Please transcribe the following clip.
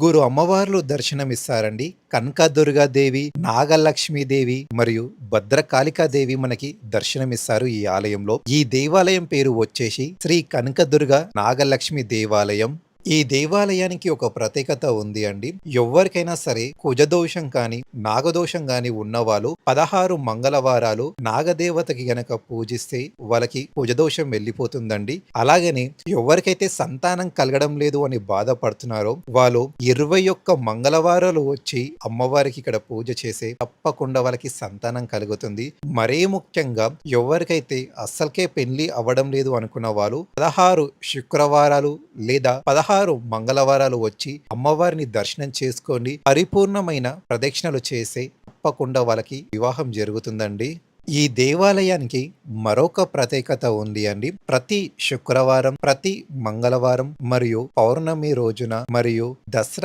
ముగ్గురు అమ్మవార్లు దర్శనమిస్తారండి. కనకదుర్గాదేవి, నాగలక్ష్మీదేవి మరియు భద్రకాళికాదేవి మనకి దర్శనమిస్తారు ఈ ఆలయంలో. ఈ దేవాలయం పేరు వచ్చేసి శ్రీ కనకదుర్గ నాగలక్ష్మి దేవాలయం. ఈ దేవాలయానికి ఒక ప్రత్యేకత ఉంది అండి. ఎవ్వరికైనా సరే కుజదోషం కానీ, నాగదోషం గాని ఉన్నవాళ్ళు 16 మంగళవారాలు నాగదేవతకి గనక పూజిస్తే వాళ్ళకి కుజదోషం వెళ్ళిపోతుందండి. అలాగని ఎవరికైతే సంతానం కలగడం లేదు అని బాధపడుతున్నారో వాళ్ళు 21 మంగళవారాలు వచ్చి అమ్మవారికి ఇక్కడ పూజ చేసే తప్పకుండా వాళ్ళకి సంతానం కలుగుతుంది. మరీ ముఖ్యంగా ఎవరికైతే అస్సలకే పెళ్లి అవ్వడం లేదు అనుకున్న వాళ్ళు 16 శుక్రవారాలు లేదా 16 మంగళవారాలు వచ్చి అమ్మవారిని దర్శనం చేసుకొని పరిపూర్ణమైన ప్రదక్షిణలు చేసే తప్పకుండా వాళ్ళకి వివాహం జరుగుతుందండి. ఈ దేవాలయానికి మరొక ప్రత్యేకత ఉంది అండి. ప్రతి శుక్రవారం, ప్రతి మంగళవారం మరియు పౌర్ణమి రోజున మరియు దసరా